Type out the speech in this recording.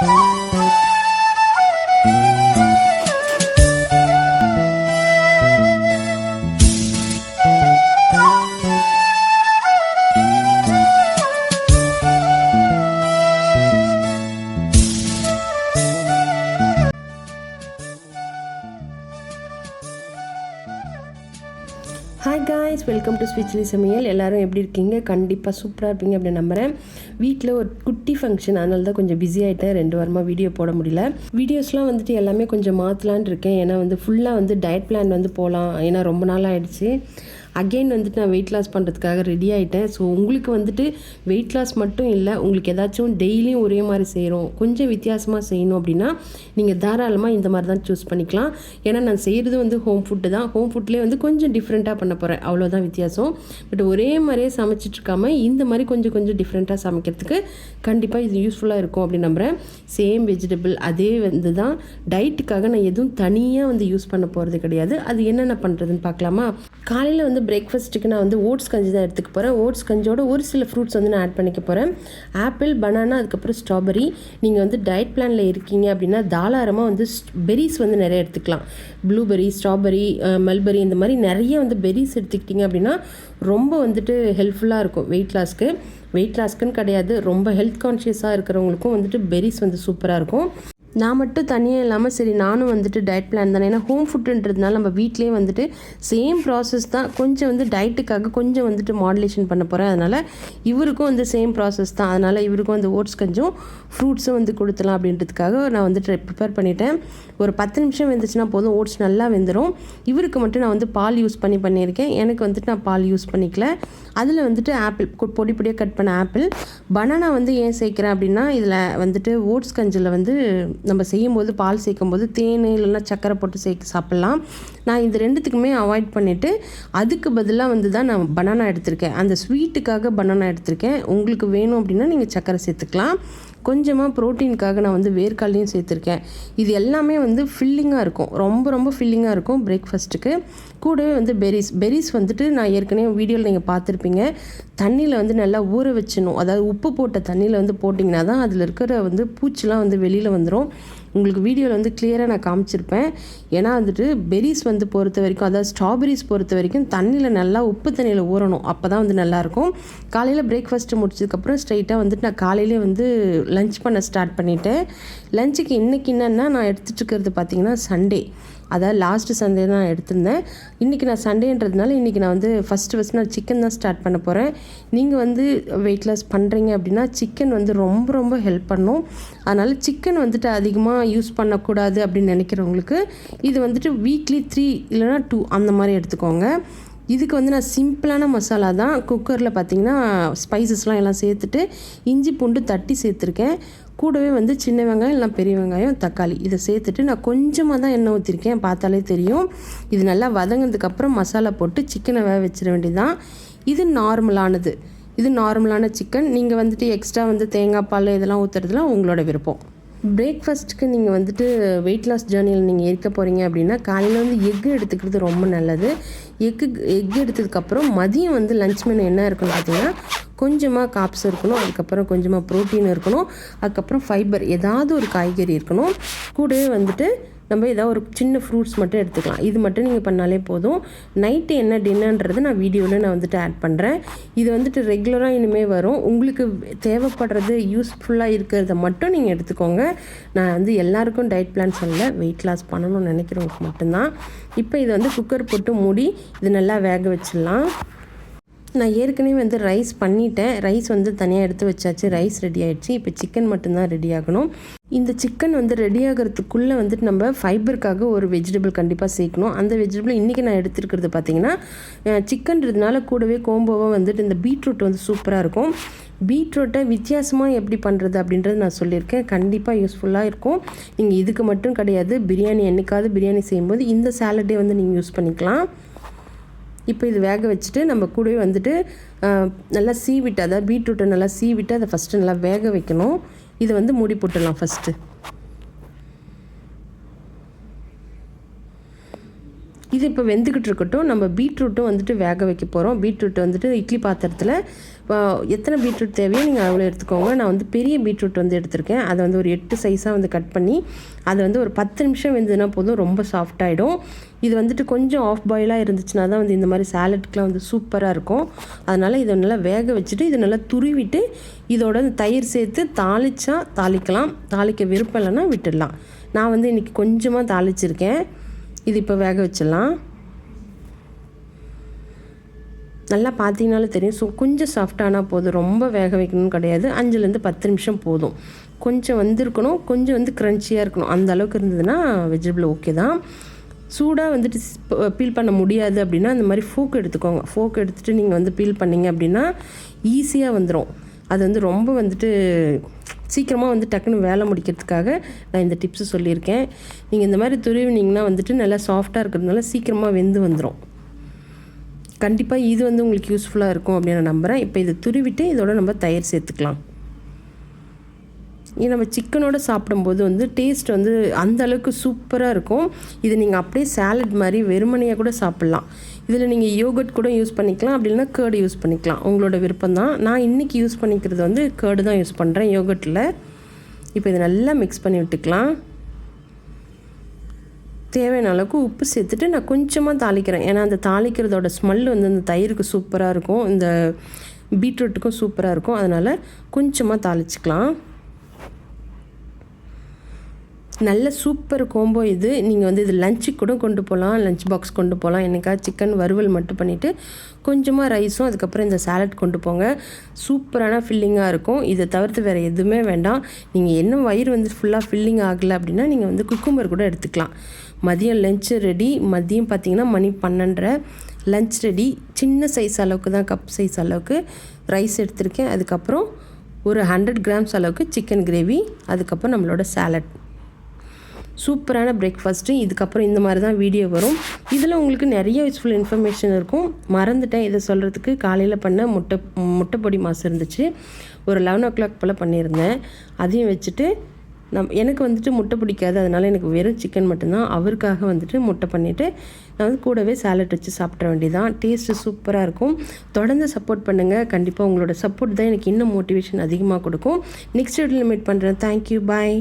Hi guys, welcome to sweetly சமையல். எல்லோரும் எப்படி இருக்கீங்க? கண்டிப்பாக சூப்பராக இருப்பீங்க அப்படின்னு நம்புகிறேன். வீட்டில் ஒரு குட்டி ஃபங்க்ஷன், அதனால தான் கொஞ்சம் பிஸி ஆகிட்டேன். 2 வாரமாக வீடியோ போட முடியல. வீடியோஸ்லாம் வந்துட்டு எல்லாமே கொஞ்சம் மாற்றலான் இருக்கேன். ஏன்னா ஃபுல்லாக டயட் பிளான் போகலாம். ஏன்னா ரொம்ப நாள் ஆகிடுச்சு. அகெயின் நான் வெயிட் லாஸ் பண்ணுறதுக்காக ரெடி ஆகிட்டேன். ஸோ உங்களுக்கு வெயிட் லாஸ் மட்டும் இல்லை, உங்களுக்கு ஏதாச்சும் டெய்லியும் ஒரே மாதிரி செய்கிறோம், கொஞ்சம் வித்தியாசமாக செய்யணும் அப்படின்னா நீங்கள் தாராளமாக இந்த மாதிரி தான் சூஸ் பண்ணிக்கலாம். ஏன்னா நான் செய்கிறது ஹோம் ஃபுட்டு தான். ஹோம் ஃபுட்லேயே கொஞ்சம் டிஃப்ரெண்ட்டாக பண்ண போகிறேன், அவ்வளோதான் வித்தியாசம். பட் ஒரே மாதிரியே சமைச்சிட்ருக்காமல் இந்த மாதிரி கொஞ்சம் டிஃப்ரெண்ட்டாக சமைக்கிறதுக்கு கண்டிப்பாக இது யூஸ்ஃபுல்லாக இருக்கும் அப்படின்னு நம்புகிறேன். சேம் வெஜிடபிள் அதே தான். டயட்டுக்காக நான் எதுவும் தனியாக யூஸ் பண்ண போகிறது கிடையாது. அது என்னென்ன பண்ணுறதுன்னு பார்க்கலாமா? காலையில் பிரேக்ஃபாஸ்ட்டுக்கு நான் ஓட்ஸ் கஞ்சி தான் எடுத்துக்க போகிறேன். ஓட்ஸ் கஞ்சியோட ஒரு சில ஃப்ரூட்ஸ் நான் ஆட் பண்ணிக்க போகிறேன். ஆப்பிள், பனானா, அதுக்கப்புறம் ஸ்ட்ராபெரி. நீங்கள் டயட் பிளானில் இருக்கீங்க அப்படின்னா தாராளமாக பெரிஸ் நிறைய எடுத்துக்கலாம். ப்ளூபெரி, ஸ்ட்ராபெரி, மல்பெரி, இந்த மாதிரி நிறைய பெரிஸ் எடுத்துக்கிட்டிங்க அப்படின்னா ரொம்ப ஹெல்ப்ஃபுல்லாக இருக்கும் வெயிட் லாஸ்க்குன்னு கிடையாது, ரொம்ப ஹெல்த் கான்ஷியஸாக இருக்கிறவங்களுக்கும் பெரிஸ் சூப்பராக இருக்கும். நான் மட்டும் தனியாக இல்லாமல் சரி நானும் டயட் பிளான் தானே. ஏன்னா ஹோம் ஃபுட்டுன்றதுனால நம்ம வீட்லேயே சேம் ப்ராசஸ் தான். கொஞ்சம் டயட்டுக்காக கொஞ்சம் மாடுலேஷன் பண்ண போகிறேன். அதனால் இவருக்கும் சேம் ப்ராசஸ் தான். அதனால் இவருக்கும் ஓட்ஸ் கொஞ்சம் ஃப்ரூட்ஸும் கொடுத்துலாம் அப்படின்றதுக்காக நான் ப்ரிப்பேர் பண்ணிட்டேன். ஒரு 10 நிமிஷம் வெந்துச்சுன்னா போதும், ஓட்ஸ் நல்லா வெந்துடும். இவருக்கு மட்டும் நான் பால் யூஸ் பண்ணியிருக்கேன். எனக்கு நான் பால் யூஸ் பண்ணிக்கல. அதில் ஆப்பிள் பொடி பொடியாக கட் பண்ண ஆப்பிள், பனானா ஏன் சேர்க்குறேன் அப்படின்னா இதில் ஓட்ஸ் கஞ்சில் நம்ம செய்யும்போது பால் சேர்க்கும்போது தேன் இல்லைன்னா சக்கரை போட்டு சாப்பிட்லாம். நான் இந்த 2த்துக்குமே அவாய்ட் பண்ணிவிட்டு அதுக்கு பதிலாக தான் நான் பனானா எடுத்திருக்கேன். அந்த ஸ்வீட்டுக்காக பனானா எடுத்திருக்கேன். உங்களுக்கு வேணும் அப்படின்னா நீங்கள் சக்கரை சேர்த்துக்கலாம். கொஞ்சமாக ப்ரோட்டீனுக்காக நான் வேர்க்கடலையும் சேர்த்துருக்கேன். இது எல்லாமே ஃபில்லிங்காக இருக்கும், ரொம்ப ஃபில்லிங்காக இருக்கும் பிரேக்ஃபாஸ்ட்டுக்கு. கூடவே பெரிஸ் நான் ஏற்கனவே வீடியோவில் நீங்கள் பார்த்துருப்பீங்க. தண்ணியில் நல்லா ஊற வச்சிடணும். அதாவது உப்பு போட்ட தண்ணியில் போட்டிங்கன்னா தான் அதில் இருக்கிற பூச்சிலாம் வெளியில் வந்துடும். உங்களுக்கு வீடியோவில் கிளியராக நான் காமிச்சிருப்பேன். ஏன்னா பெரிஸ் பொறுத்த வரைக்கும், அதாவது ஸ்ட்ராபெரிஸ் பொறுத்த வரைக்கும் தண்ணியில் நல்லா உப்பு தண்ணியில் ஊறணும். அப்போ தான் நல்லாயிருக்கும். காலையில் பிரேக்ஃபாஸ்ட்டு முடிச்சதுக்கப்புறம் ஸ்ட்ரைட்டாக நான் காலையிலே லஞ்ச் பண்ண ஸ்டார்ட் பண்ணிவிட்டேன். லஞ்சுக்கு இன்றைக்கி என்னென்னா நான் எடுத்துகிட்டு இருக்கிறது பார்த்திங்கன்னா சண்டே, அதாவது லாஸ்ட்டு சண்டே தான் நான் எடுத்திருந்தேன். இன்றைக்கி நான் சண்டேன்றதுனால இன்றைக்கி நான் ஃபஸ்ட்டு நான் சிக்கன் தான் ஸ்டார்ட் பண்ண போகிறேன். நீங்கள் வெயிட் லாஸ் பண்ணுறீங்க அப்படின்னா சிக்கன் ரொம்ப ஹெல்ப் பண்ணும். அதனால் சிக்கன் அதிகமாக யூஸ் பண்ணக்கூடாது அப்படின்னு நினைக்கிறவங்களுக்கு இது வீக்லி 3 இல்லைனா 2 அந்த மாதிரி எடுத்துக்கோங்க. இதுக்கு நான் சிம்பிளான மசாலா தான். குக்கரில் பார்த்திங்கன்னா ஸ்பைசஸ்லாம் எல்லாம் சேர்த்துட்டு இஞ்சி பூண்டு தட்டி சேர்த்துருக்கேன். கூடவே சின்ன வெங்காயம் இல்லைனா பெரிய வெங்காயம், தக்காளி இதை சேர்த்துட்டு நான் கொஞ்சமாக தான் எண்ணெய் ஊற்றிருக்கேன், பார்த்தாலே தெரியும். இது நல்லா வதங்கினதுக்கப்புறம் மசாலா போட்டு சிக்கனை வேக வச்சிட வேண்டியதுதான். இது நார்மலான சிக்கன். நீங்கள் எக்ஸ்ட்ரா தேங்காய் பால் இதெல்லாம் ஊற்றுறதுலாம் உங்களோட விருப்பம். பிரேக்ஃபாஸ்ட்டுக்கு நீங்கள் வெயிட் லாஸ் ஜேர்னியில் நீங்கள் இருக்க போகிறீங்க அப்படின்னா காலையில் எக்கு எடுத்துக்கிறது ரொம்ப நல்லது. எக்கு எடுத்ததுக்கப்புறம் மதியம் லஞ்ச் மெனு என்ன இருக்குன்னு பார்த்தீங்கன்னா கொஞ்சமாக காப்ஸ் இருக்கணும், அதுக்கப்புறம் கொஞ்சமாக ப்ரோட்டீன் இருக்கணும், அதுக்கப்புறம் ஃபைபர் ஏதாவது ஒரு காய்கறி இருக்கணும். கூடவே நம்ம ஏதாவது ஒரு சின்ன ஃப்ரூட்ஸ் மட்டும் எடுத்துக்கலாம். இது மட்டும் நீங்கள் பண்ணாலே போதும். நைட்டு என்ன டின்னர்ன்றது நான் வீடியோவில் நான் ஆட் பண்ணுறேன். இது ரெகுலராக இனிமேல் வரும். உங்களுக்கு தேவைப்படுறது யூஸ்ஃபுல்லாக இருக்கிறத மட்டும் நீங்கள் எடுத்துக்கோங்க. நான் எல்லாருக்கும் டயட் பிளான் சொல்லலை, வெயிட் லாஸ் பண்ணணும்னு நினைக்கிறவங்களுக்கு மட்டும்தான். இப்போ இது குக்கர் போட்டு மூடி இது நல்லா வேக வச்சிடலாம். நான் ஏற்கனவே ரைஸ் பண்ணிட்டேன். ரைஸ் தனியாக எடுத்து வச்சாச்சு. ரைஸ் ரெடி ஆகிடுச்சு. இப்போ சிக்கன் மட்டும்தான் ரெடி ஆகணும். இந்த சிக்கன் ரெடி ஆகிறதுக்குள்ளே நம்ம ஃபைபருக்காக ஒரு வெஜிடபிள் கண்டிப்பாக சேர்க்கணும். அந்த வெஜிடபிள் இன்றைக்கி நான் எடுத்துருக்கிறது பார்த்திங்கன்னா சிக்கன்றதுனால கூடவே கோம்போவாக இந்த பீட்ரூட் சூப்பராக இருக்கும். பீட்ரூட்டை வித்தியாசமாக எப்படி பண்ணுறது அப்படின்றது நான் சொல்லியிருக்கேன். கண்டிப்பாக யூஸ்ஃபுல்லாக இருக்கும். நீங்கள் இதுக்கு மட்டும் கிடையாது, பிரியாணி என்னைக்காவது பிரியாணி செய்யும்போது இந்த சாலடே நீங்கள் யூஸ் பண்ணிக்கலாம். இப்போ இது வேக வச்சுட்டு நம்ம கூடவே நல்லா சீவிட்டு, அதாவது பீட்ரூட்டை நல்லா சீவிட்டு அதை ஃபஸ்ட்டு நல்லா வேக வைக்கணும். இதை மூடி போட்டுடலாம் ஃபஸ்ட்டு. இது இப்போ வெந்துக்கிட்டு இருக்கட்டும். நம்ம பீட்ரூட்டும் வேக வைக்க போகிறோம். பீட்ரூட் இட்லி பாத்திரத்தில் எத்தனை பீட்ரூட் தேவையோ நீங்கள் அவ்வளோ எடுத்துக்கோங்க. நான் வந்து பெரிய பீட்ரூட் வந்து எடுத்திருக்கேன். அதை வந்து ஒரு 8 சைஸாக வந்து கட் பண்ணி அது வந்து ஒரு 10 நிமிஷம் வெந்ததுன்னா போதும், ரொம்ப சாஃப்டாகிடும். இது வந்துட்டு கொஞ்சம் ஆஃப் பாயிலாக இருந்துச்சுன்னா தான் வந்து இந்த மாதிரி சாலட்க்கெலாம் வந்து சூப்பராக இருக்கும். அதனால் இதை நல்லா வேக வச்சுட்டு இதை நல்லா துருவிட்டு இதோட தயிர் சேர்த்து தாளித்தா தாளிக்கலாம். தாளிக்க விருப்பம் இல்லைன்னா விட்டுடலாம். நான் வந்து இன்றைக்கி கொஞ்சமாக தாளிச்சிருக்கேன். இது இப்போ வேக வச்சிடலாம். நல்லா பார்த்தீங்கனாலும் தெரியும். ஸோ கொஞ்சம் சாஃப்டானால் போதும், ரொம்ப வேக வைக்கணும்னு கிடையாது. 5லேருந்து 10 நிமிஷம் போதும். கொஞ்சம் வந்திருக்கணும், கொஞ்சம் வந்து க்ரன்ச்சியாக இருக்கணும். அந்த அளவுக்கு இருந்ததுன்னா வெஜிடபிள் ஓகே தான். சூடாக வந்துட்டு பீல் பண்ண முடியாது அப்படின்னா அந்த மாதிரி ஃபோக் எடுத்துக்கோங்க. ஃபோக் எடுத்துகிட்டு நீங்கள் வந்து பீல் பண்ணிங்க அப்படின்னா ஈஸியாக வந்துடும். அது வந்து ரொம்ப வந்துட்டு சீக்கிரமாக வந்து டக்குன்னு வேலை முடிக்கிறதுக்காக நான் இந்த டிப்ஸு சொல்லியிருக்கேன். நீங்கள் இந்த மாதிரி துருவினீங்கன்னா வந்துட்டு நல்லா சாஃப்டாக இருக்கிறதுனால சீக்கிரமாக வெந்து வந்துடும். கண்டிப்பாக இது வந்து உங்களுக்கு யூஸ்ஃபுல்லாக இருக்கும் அப்படின்னு நான் நம்புகிறேன். இப்போ இதை துருவிட்டு இதோட நம்ம தயிர் சேர்த்துக்கலாம். இது நம்ம சிக்கனோடு சாப்பிடும்போது வந்து டேஸ்ட் வந்து அந்த அளவுக்கு சூப்பராக இருக்கும். இது நீங்கள் அப்படியே சாலட் மாதிரி வெறுமனையாக கூட சாப்பிட்லாம். இதில் நீங்கள் யோகர்ட் கூட யூஸ் பண்ணிக்கலாம், அப்படி இல்லைனா கேர்டு யூஸ் பண்ணிக்கலாம், உங்களோட விருப்பம் தான். நான் இன்றைக்கி யூஸ் பண்ணிக்கிறது வந்து கேர்டு தான் யூஸ் பண்ணுறேன் யோகர்ட்டில். இப்போ இதை நல்லா மிக்ஸ் பண்ணி விட்டுக்கலாம். தேவையான அளவுக்கு உப்பு சேர்த்துட்டு நான் கொஞ்சமாக தாளிக்கிறேன். ஏன்னா அந்த தாளிக்கிறதோட ஸ்மெல் வந்து அந்த தயிருக்கு சூப்பராக இருக்கும், இந்த பீட்ரூட்டுக்கும் சூப்பராக இருக்கும். அதனால் கொஞ்சமாக தாளிச்சிக்கலாம். நல்ல சூப்பர் கோம்போ இது. நீங்கள் வந்து இது லஞ்சுக்கு கூட கொண்டு போகலாம், லஞ்ச் பாக்ஸ் கொண்டு போகலாம். என்னைக்காவது சிக்கன் வறுவல் மட்டும் பண்ணிவிட்டு கொஞ்சமாக ரைஸும் அதுக்கப்புறம் இந்த சாலட் கொண்டு போங்க. சூப்பரான ஃபில்லிங்காக இருக்கும். இதை தவிர்த்து வேறு எதுவுமே வேண்டாம். நீங்கள் என்ன வயிறு வந்து ஃபுல்லாக ஃபில்லிங் ஆகலை அப்படின்னா நீங்கள் வந்து குக்கும்பர் கூட எடுத்துக்கலாம். மதியம் லஞ்சு ரெடி. மதியம் பார்த்திங்கன்னா மணி 12:30. Lunch ready. சின்ன சைஸ் அளவுக்கு தான், கப் சைஸ் அளவுக்கு ரைஸ் எடுத்திருக்கேன். அதுக்கப்புறம் ஒரு 100 கிராம்ஸ் அளவுக்கு சிக்கன் கிரேவி, அதுக்கப்புறம் நம்மளோட சாலட். சூப்பரான பிரேக்ஃபாஸ்ட்டு. இதுக்கப்புறம் இந்த மாதிரி தான் வீடியோ வரும். இதில் உங்களுக்கு நிறைய யூஸ்ஃபுல் இன்ஃபர்மேஷன் இருக்கும். மறந்துட்டேன் இதை சொல்கிறதுக்கு. காலையில் பண்ண முட்டைப்பொடி மாசு இருந்துச்சு, ஒரு 11 o'clock போல் பண்ணியிருந்தேன். அதையும் வச்சுட்டு எனக்கு வந்துட்டு முட்டை பிடிக்காது, அதனால் எனக்கு வெறும் சிக்கன் மட்டும்தான். அவருக்காக வந்துட்டு முட்டை பண்ணிவிட்டு நான் வந்து கூடவே சாலட் வச்சு சாப்பிட்ற வேண்டியதான். டேஸ்ட்டு சூப்பராக இருக்கும். தொடர்ந்து சப்போர்ட் பண்ணுங்கள். கண்டிப்பாக உங்களோட சப்போர்ட் தான் எனக்கு இன்னும் மோட்டிவேஷன் அதிகமாக கொடுக்கும். நெக்ஸ்ட் வீடியோவில் மீட் பண்ணுறேன். தேங்க்யூ, பாய்.